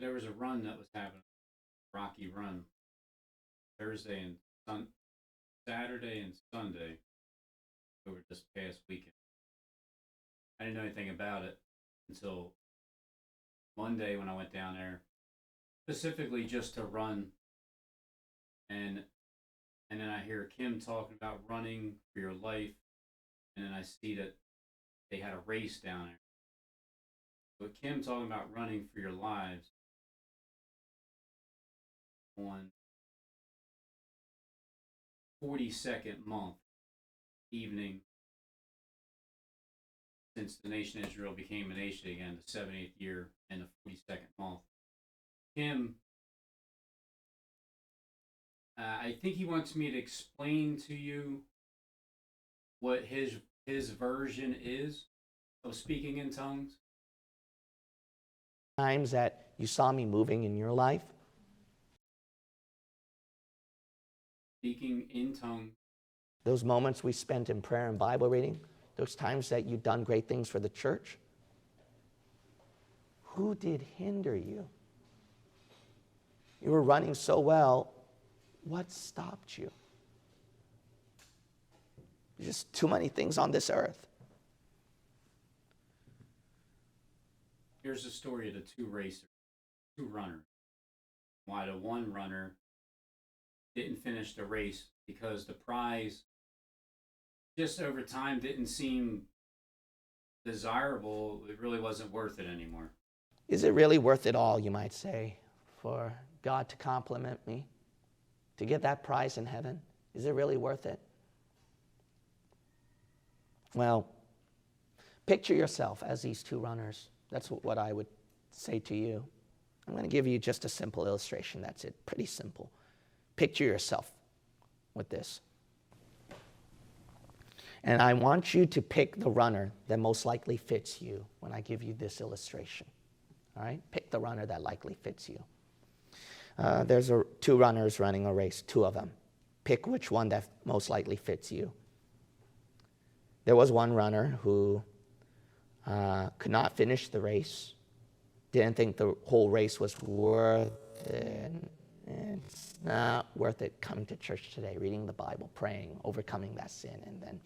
There was a run that was happening, Rocky Run, Thursday and Saturday and Sunday over this past weekend. I didn't know anything about it until Monday when I went down there, specifically just to run. And and then I hear Kim talking about running for your life, and then I see that they had a race down there. But Kim talking about running for your lives on 42nd month evening since the nation of Israel became a nation again, the 70th year and the 42nd month. Kim, I think he wants me to explain to you what his version is of speaking in tongues. Times that you saw me moving in your life? Speaking in tongues. Those moments we spent in prayer and Bible reading? Those times that you've done great things for the church? Who did hinder you? You were running so well. What stopped you? Just too many things on this earth. Here's the story of the two runners. Why the one runner didn't finish the race because the prize just over time didn't seem desirable. It really wasn't worth it anymore. Is it really worth it all, you might say, for God to compliment me? To get that prize in heaven? Is it really worth it? Well, picture yourself as these two runners. That's what I would say to you. I'm going to give you just a simple illustration. That's it. Pretty simple. Picture yourself with this. And I want you to pick the runner that most likely fits you when I give you this illustration. All right? Pick the runner that likely fits you. There's two runners running a race, two of them. Pick which one that most likely fits you. There was one runner who could not finish the race, didn't think the whole race was worth it. It's not worth it coming to church today, reading the Bible, praying, overcoming that sin, and then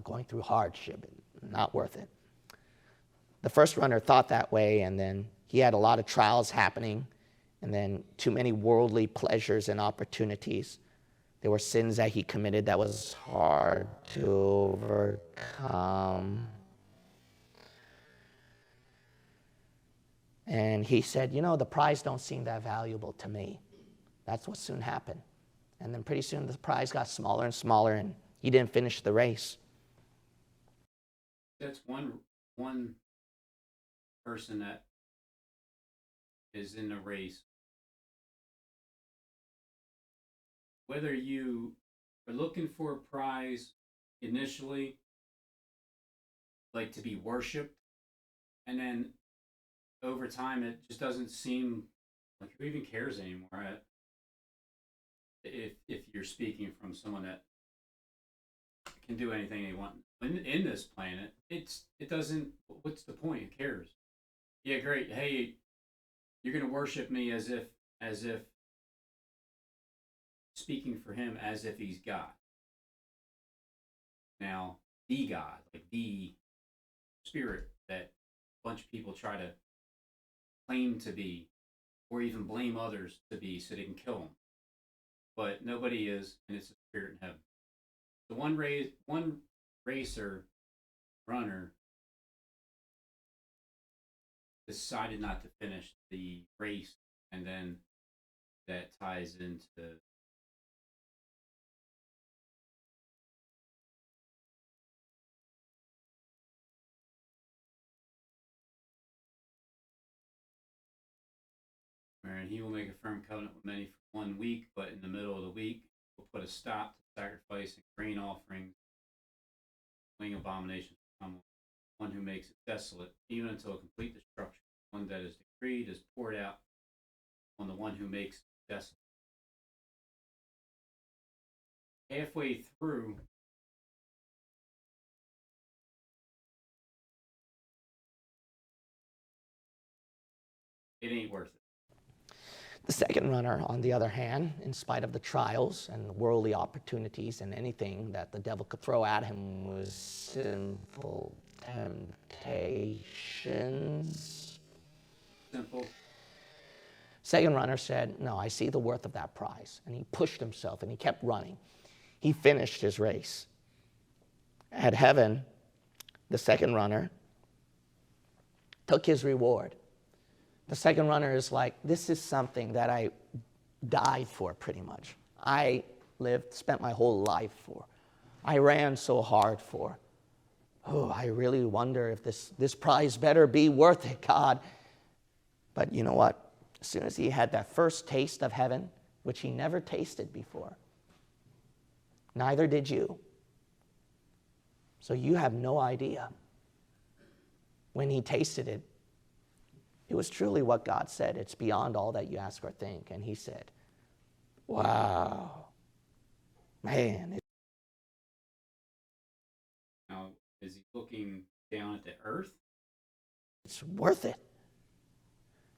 going through hardship. Not worth it. The first runner thought that way, and then he had a lot of trials happening, and then too many worldly pleasures and opportunities. There were sins that he committed that was hard to overcome. And he said, the prize don't seem that valuable to me. That's what soon happened. And then pretty soon the prize got smaller and smaller, and he didn't finish the race. That's one person that is in the race. Whether you are looking for a prize initially, like to be worshipped, and then over time it just doesn't seem like who even cares anymore. If you're speaking from someone that can do anything they want in this planet, it doesn't. What's the point? Who cares? Yeah, great. Hey, you're gonna worship me as if speaking for him as if he's God. Now, the God, like the spirit that a bunch of people try to claim to be, or even blame others to be so they can kill him. But nobody is, and it's a spirit in heaven. The one runner, decided not to finish the race, and then that ties into and he will make a firm covenant with many for 1 week, but in the middle of the week will put a stop to sacrifice and grain offerings, wing abominations from one who makes it desolate, even until complete destruction. One that is decreed is poured out on the one who makes it desolate. Halfway through, it ain't worth it. The second runner, on the other hand, in spite of the trials and the worldly opportunities and anything that the devil could throw at him, was sinful temptations. Simple. Second runner said, no, I see the worth of that prize. And he pushed himself and he kept running. He finished his race. At heaven, the second runner took his reward. The second runner is like, this is something that I died for pretty much. I spent my whole life for. I ran so hard for. Oh, I really wonder if this prize better be worth it, God. But you know what? As soon as he had that first taste of heaven, which he never tasted before, neither did you. So you have no idea. When he tasted it, it was truly what God said. It's beyond all that you ask or think. And he said, wow, man. Now, is he looking down at the earth? It's worth it.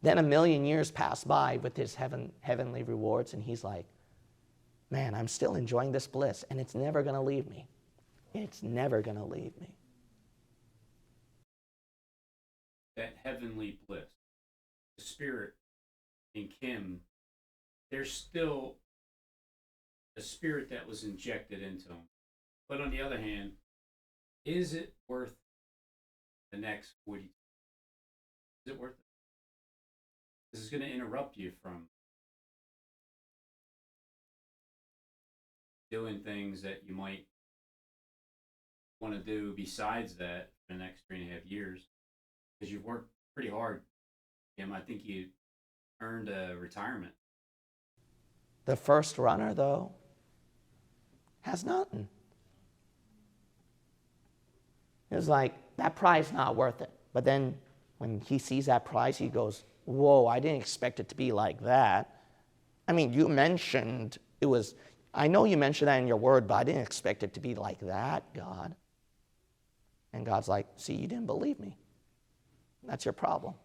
Then 1,000,000 years pass by with his heavenly rewards, and he's like, man, I'm still enjoying this bliss, and it's never going to leave me. It's never going to leave me. That heavenly bliss, the spirit in Kim, there's still a spirit that was injected into him. But on the other hand, is it worth the next 40? Is it worth it? This is going to interrupt you from doing things that you might want to do besides that for the next 3.5 years, because you've worked pretty hard, Kim. I think you earned a retirement. The first runner, though, has nothing. It was like, that prize not worth it. But then when he sees that prize, he goes, whoa, I didn't expect it to be like that. I mean, you mentioned it was, I know you mentioned that in your word, but I didn't expect it to be like that, God. And God's like, see, you didn't believe me. That's your problem.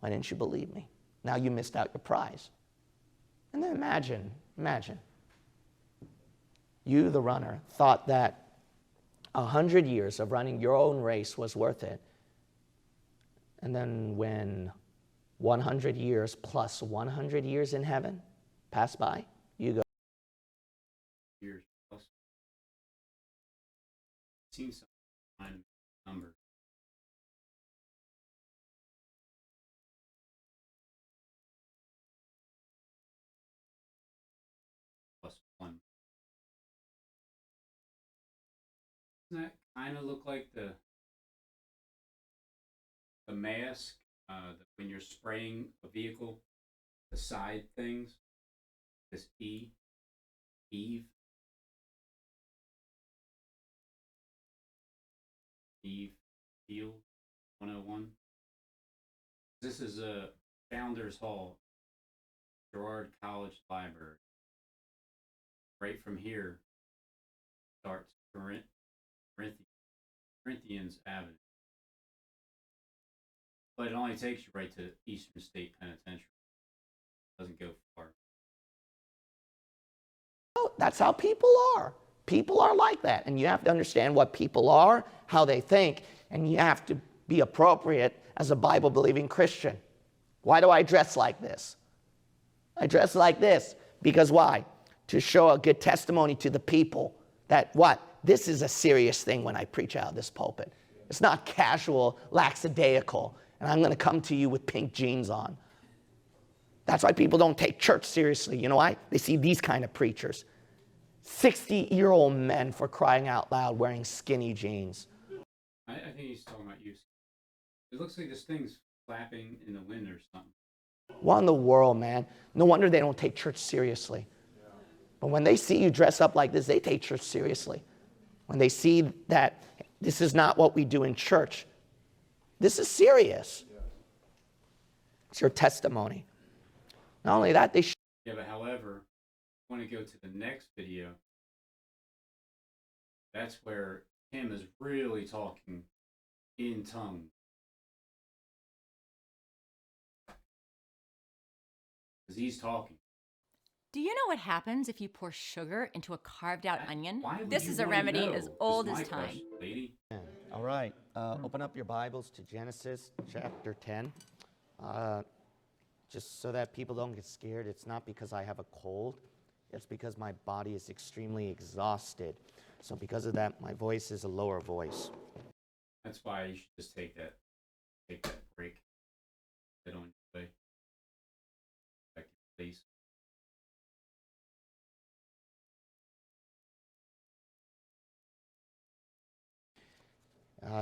Why didn't you believe me? Now you missed out your prize. And then imagine, you, the runner, thought that 100 years of running your own race was worth it. And then when 100 years plus 100 years in heaven pass by, you go. Years plus. Seen some kind of number. Plus one. Doesn't that kind of look like the mask when you're spraying a vehicle, the side things? This Eve, Field 101. This is a Founders Hall, Girard College Library. Right from here starts Corinthians Avenue. But it only takes you right to Eastern State Penitentiary. It doesn't go far. That's how people are. People are like that. And you have to understand what people are, how they think, and you have to be appropriate as a Bible-believing Christian. Why do I dress like this? I dress like this because why? To show a good testimony to the people that what? This is a serious thing when I preach out of this pulpit. It's not casual, lackadaisical, and I'm going to come to you with pink jeans on. That's why people don't take church seriously. You know why? They see these kind of preachers. 60-year-old men, for crying out loud, wearing skinny jeans. I think he's talking about you. It looks like this thing's flapping in the wind or something. What in the world, man? No wonder they don't take church seriously. But when they see you dress up like this, they take church seriously. When they see that this is not what we do in church, this is serious. It's your testimony. Not only that, they Yeah, but however, I want to go to the next video. That's where Kim is really talking in tongues. because he's talking. Do you know what happens if you pour sugar into a carved out onion? Why would This you is a wanna remedy know, as is old my as time. question, lady. All right. Open up your Bibles to Genesis chapter 10. Just so that people don't get scared, it's not because I have a cold. It's because my body is extremely exhausted. So because of that, my voice is a lower voice. That's why you should just take that break. Get on your way. Back to your place.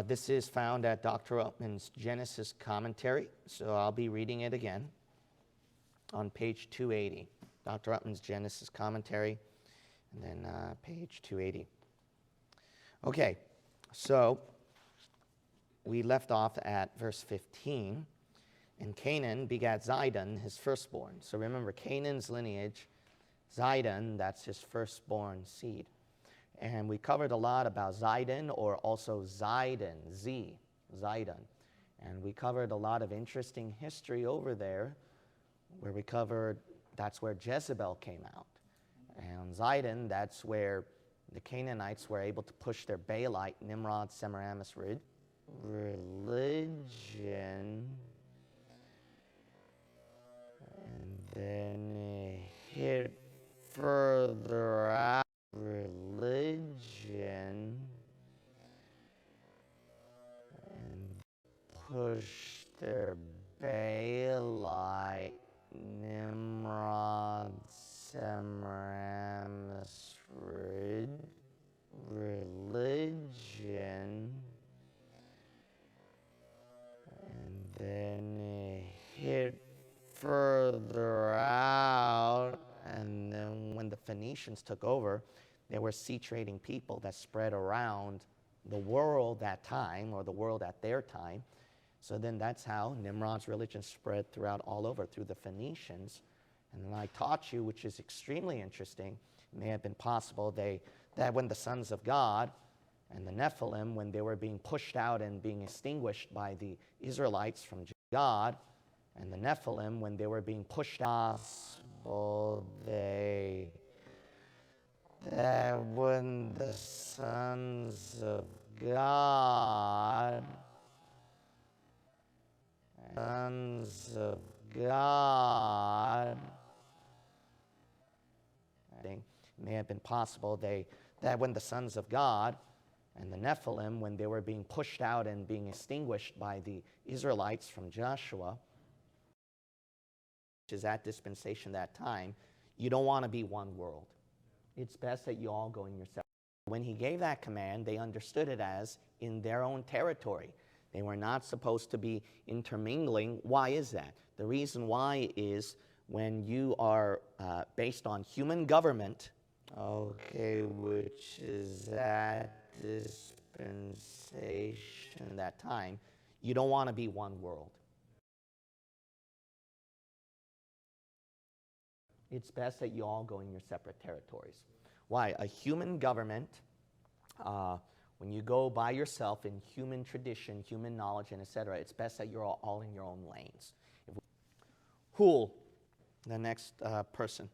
This is found at Dr. Upman's Genesis commentary, so I'll be reading it again on page 280. Dr. Upman's Genesis commentary, and then page 280. Okay, so we left off at verse 15. And Canaan begat Zidon, his firstborn. So remember, Canaan's lineage, Zidon, that's his firstborn seed. And we covered a lot about Zidon, or also Zidon, Zidon. And we covered a lot of interesting history over there, where we covered that's where Jezebel came out. And Zidon, that's where the Canaanites were able to push their Baalite, Nimrod, Semiramis religion. And then hit further out religion and push their Baalite, Nimrod, Semiramis religion, and then hit further out. And then when the Phoenicians took over, they were sea trading people that spread around the world that time, or the world at their time. So then that's how Nimrod's religion spread throughout all over through the Phoenicians. And then I taught you, which is extremely interesting, it may have been possible that when the sons of God and the Nephilim, when they were being pushed out and being extinguished by the Israelites from God, and the Nephilim, when they were being pushed out, that when the sons of God it may have been possible that when the sons of God and the Nephilim, when they were being pushed out and being extinguished by the Israelites from Joshua, which is that dispensation, that time, you don't want to be one world. It's best that you all go in yourself. When he gave that command, they understood it as in their own territory. They were not supposed to be intermingling. Why is that? The reason why is when you are based on human government, okay, which is that dispensation, that time, you don't want to be one world. It's best that you all go in your separate territories. Why? A human government, when you go by yourself in human tradition, human knowledge, and etc., it's best that you're all in your own lanes. Who'll, the next person?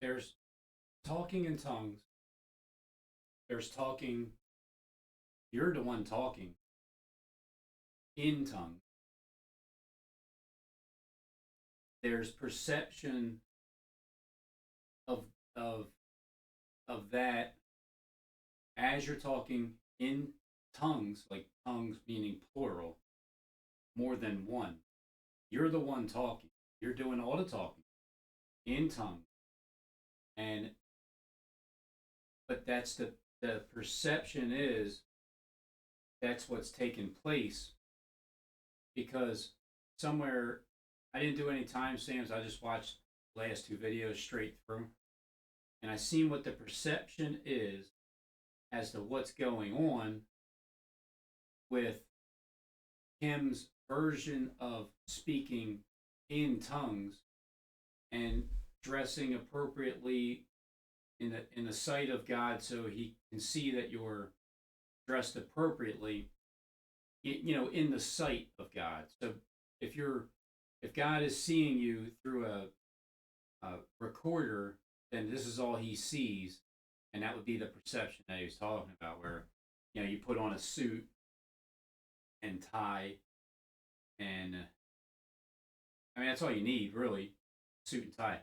There's talking in tongues. There's talking, you're the one talking in tongues. There's perception of that as you're talking in tongues, like tongues meaning plural, more than one. You're the one talking. You're doing all the talking in tongues. But that's the perception is that's what's taking place, because somewhere, I didn't do any timestamps. I just watched the last two videos straight through. And I seen what the perception is as to what's going on with Kim's version of speaking in tongues and dressing appropriately in the sight of God, so he can see that you're dressed appropriately, in the sight of God. So if you're if God is seeing you through a recorder, then this is all He sees, and that would be the perception that He was talking about, where you put on a suit and tie, and I mean that's all you need, really, suit and tie.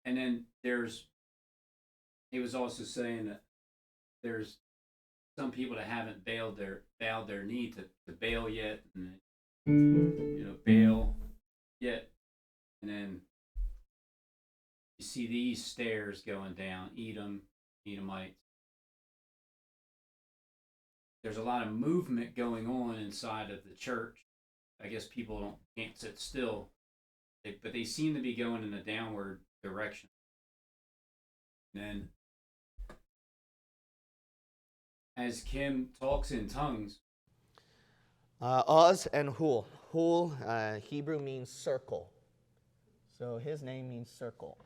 And then he was also saying that there's some people that haven't bowed their knee to bail yet, and bail yet, and then you see these stairs going down, Edomites. There's a lot of movement going on inside of the church. I guess people can't sit still, but they seem to be going in a downward direction. And then, as Kim talks in tongues, Uz and Hul. Hul, Hebrew means circle. So his name means circle.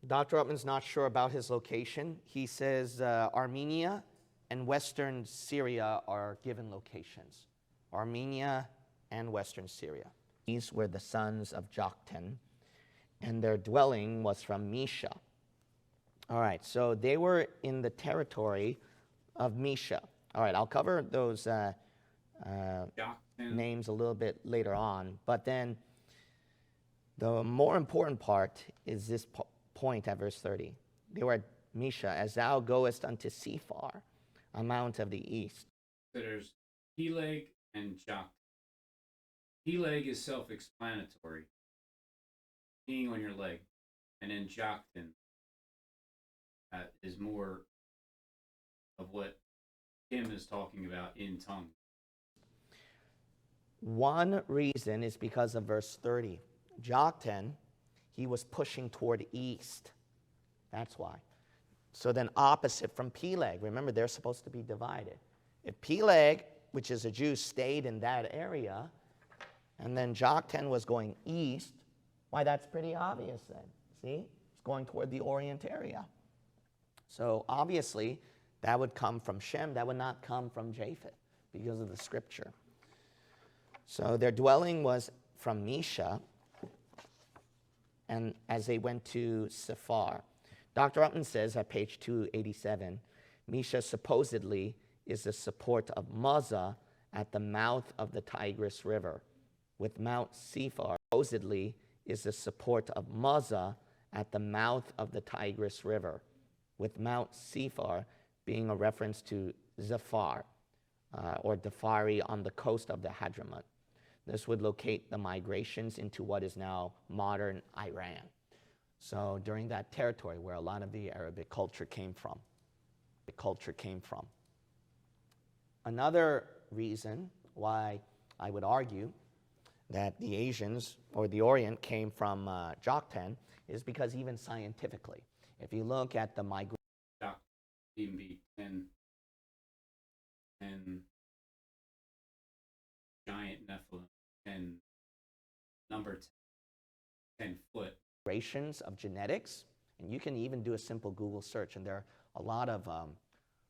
Dr. Upman's not sure about his location. He says Armenia and Western Syria are given locations. Armenia and Western Syria. These were the sons of Joktan, and their dwelling was from Mesha. All right, so they were in the territory of Mesha. All right, I'll cover those names a little bit later on, but then the more important part is this point at verse 30. They were at Mesha, as thou goest unto Sephar, a mount of the east. So there's Peleg and Joktan. Peleg is self-explanatory, being on your leg, and then Joktan is more of what Kim is talking about in tongues. One reason is because of verse 30. Joktan, he was pushing toward east. That's why. So then opposite from Peleg, remember they're supposed to be divided. If Peleg, which is a Jew, stayed in that area, and then Joktan was going east, why, that's pretty obvious then. See? It's going toward the Orient area. So obviously, that would come from Shem. That would not come from Japheth because of the scripture. So their dwelling was from Mesha, and as they went to Sephar. Dr. Upton says at page 287, Mesha supposedly is the support of Mazzah at the mouth of the Tigris River, with Mount Sephar supposedly is the support of Mazzah at the mouth of the Tigris River, with Mount Sephar being a reference to Zafar, or Dafari on the coast of the Hadramut. This would locate the migrations into what is now modern Iran. So during that territory where a lot of the Arabic culture came from. Another reason why I would argue that the Asians or the Orient came from Joktan is because even scientifically, if you look at the migration, even be 10 giant Nephilim, 10 number 10 foot. Migrations of genetics, and you can even do a simple Google search, and there are a lot of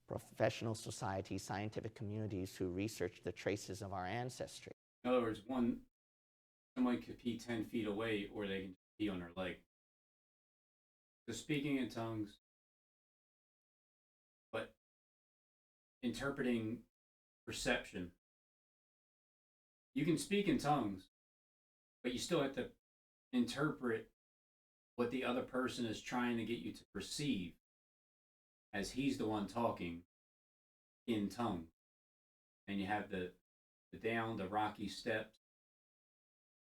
professional societies, scientific communities who research the traces of our ancestry. In other words, someone could pee 10 feet away, or they can pee on their leg. So speaking in tongues, but interpreting perception. You can speak in tongues, but you still have to interpret what the other person is trying to get you to perceive, as he's the one talking in tongue. And you have the rocky steps,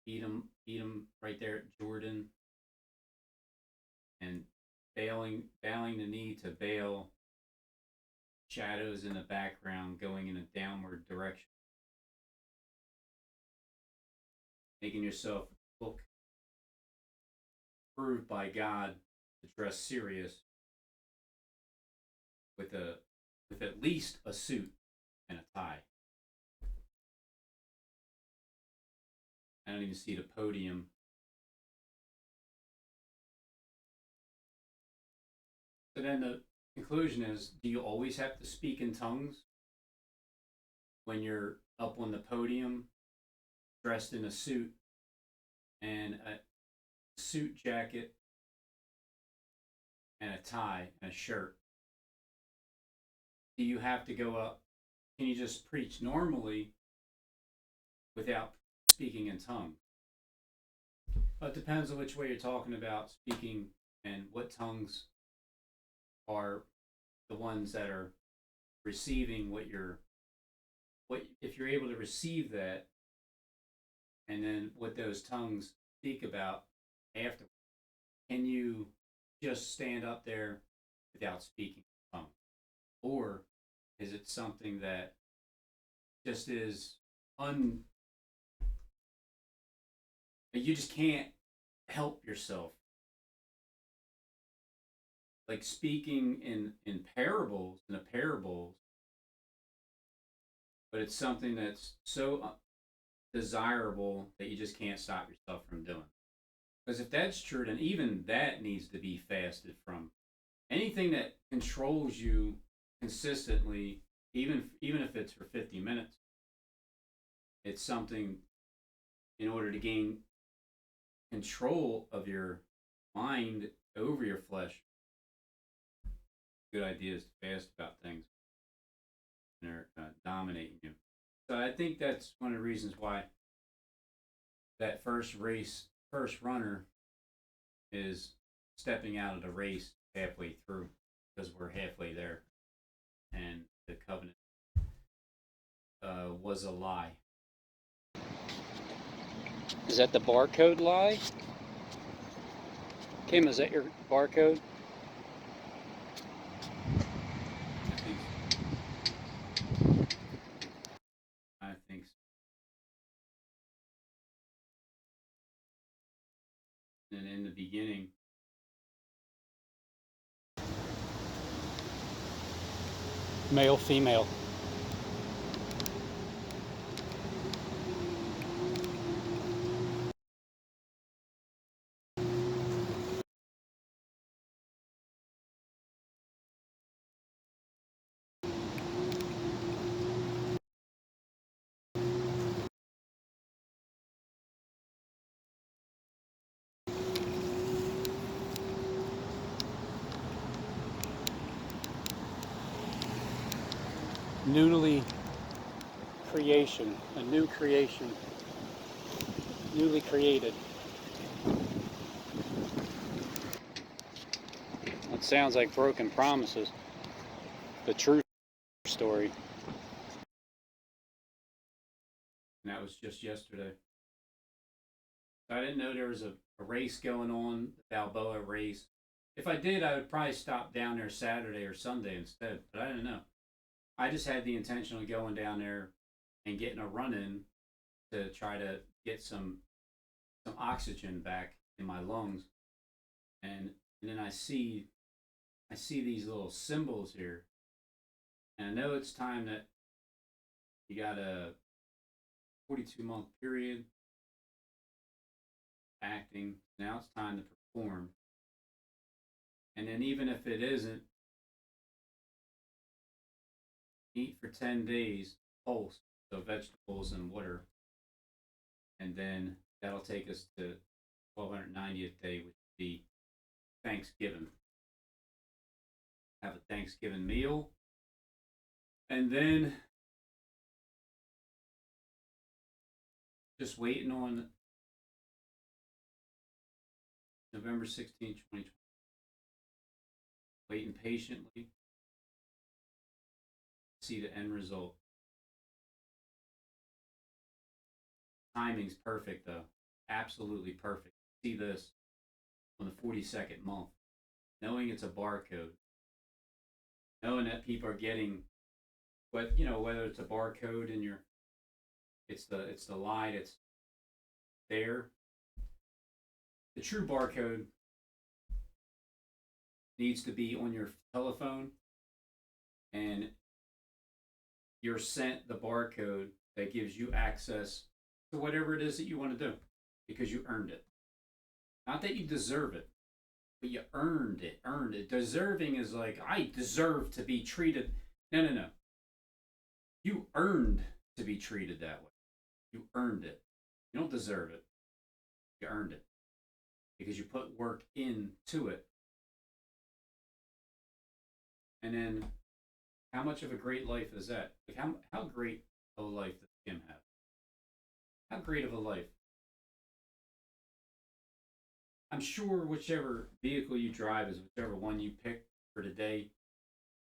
Edom right there at Jordan, and bowing the knee to Baal, shadows in the background going in a downward direction, making yourself look approved by God to dress serious with at least a suit and a tie. I don't even see the podium. So then conclusion is, do you always have to speak in tongues when you're up on the podium dressed in a suit and a suit jacket and a tie and a shirt? Do you have to go up? Can you just preach normally without speaking in tongues? Well, it depends on which way you're talking about speaking and what tongues are the ones that are receiving what if you're able to receive that, and then what those tongues speak about after. Can you just stand up there without speaking in tongues? Or is it something that just is you just can't help yourself? Like speaking in parables, in a parables, but it's something that's so desirable that you just can't stop yourself from doing. Because if that's true, then even that needs to be fasted from. Anything that controls you consistently, even if it's for 50 minutes, it's something, in order to gain control of your mind over your flesh. Good idea is to fast about things and they're dominating you. So I think that's one of the reasons why that first runner is stepping out of the race halfway through, because we're halfway there, and the covenant was a lie. Is that the barcode lie? Kim, is that your barcode? I think so. And in the beginning, Male, female. Newly creation, a new creation, newly created. It sounds like broken promises. The true story. and that was just yesterday. So I didn't know there was a race going on, the BALboa race. If I did, I would probably stop down there Saturday or Sunday instead, but I didn't know. I just had the intention of going down there and getting a run in to try to get some oxygen back in my lungs. And then I see these little symbols here. And I know it's time that you got a 42-month period acting. Now it's time to perform. And then even if it isn't, eat for 10 days, pulse, so vegetables and water. And then that'll take us to 1290th day, which would be Thanksgiving. Have a Thanksgiving meal. And then just waiting on November 16th, 2020. Waiting patiently. See the end result. Timing's perfect, though. Absolutely perfect. See this on the 42nd month. Knowing it's a barcode. Knowing that people are getting, what, whether it's a barcode in your, it's the lie that's there. The true barcode needs to be on your telephone, and you're sent the barcode that gives you access to whatever it is that you want to do, because you earned it. Not that you deserve it. but you earned it. Earned it. Deserving is like, I deserve to be treated. No, no, no. You earned to be treated that way. You earned it. You don't deserve it. You earned it because you put work into it. And then, how much of a great life is that? Like how great of a life does Kim have? How great of a life? I'm sure whichever vehicle you drive is whichever one you pick for today,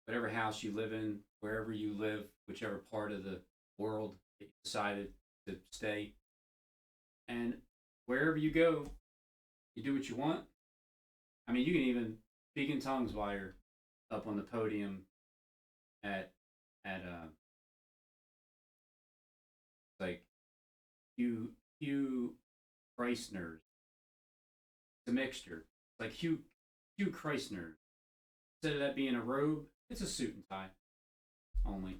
whatever house you live in, wherever you live, whichever part of the world that you decided to stay, and wherever you go, you do what you want. I mean, you can even speak in tongues while you're up on the podium at like Hugh Kreisner's. It's a mixture. Like Hugh Kreisner. Instead of that being a robe, it's a suit and tie only.